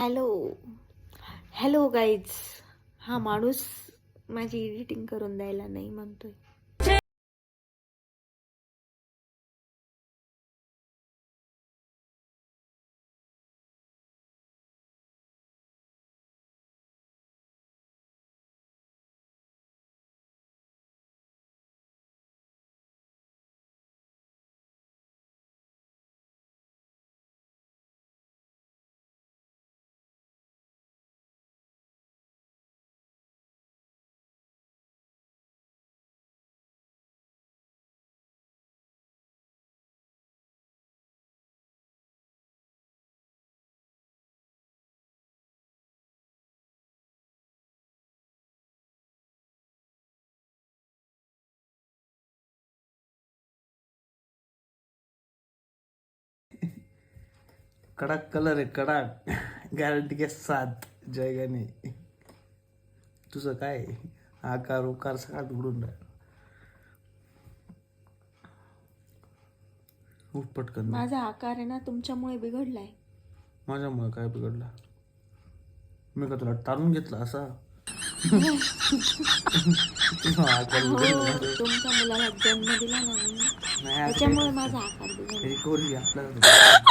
Hello hello guys, हा माणूस माझी एडिटिंग करून द्यायला नाही म्हणतोय. कड़क कलर आहे, कड़क गॅरंटी के साथ जय गणे. तुझं काय आकार उकार सगळा बिघडून राहिला. उठ पटकन. माझा आकार आहे ना तुमच्यामुळे बिघडलाय. माझ्यामुळे काय बिघडला? मी का तुला टाळून घेतला असा? तुमच्या मुलाला जन्म दिला ना मी, त्याच्यामुळे माझा आकार बिघडला. रिकव्हरी आपल्याला